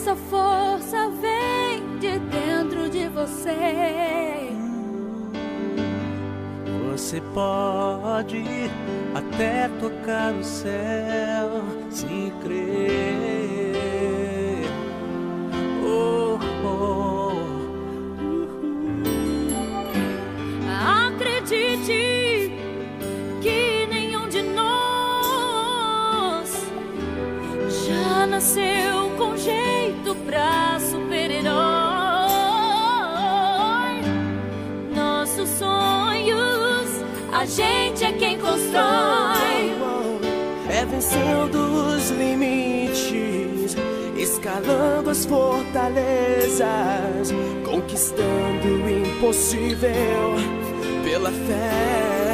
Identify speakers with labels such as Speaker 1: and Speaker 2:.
Speaker 1: essa força vem de dentro de você.
Speaker 2: Você pode até tocar o céu se crer. Oh, oh.
Speaker 1: Acredite que nenhum de nós já nasceu com jeito pra super-herói. Nossos sonhos a gente é quem constrói.
Speaker 3: É vencendo os limites, escalando as fortalezas, conquistando o impossível pela fé.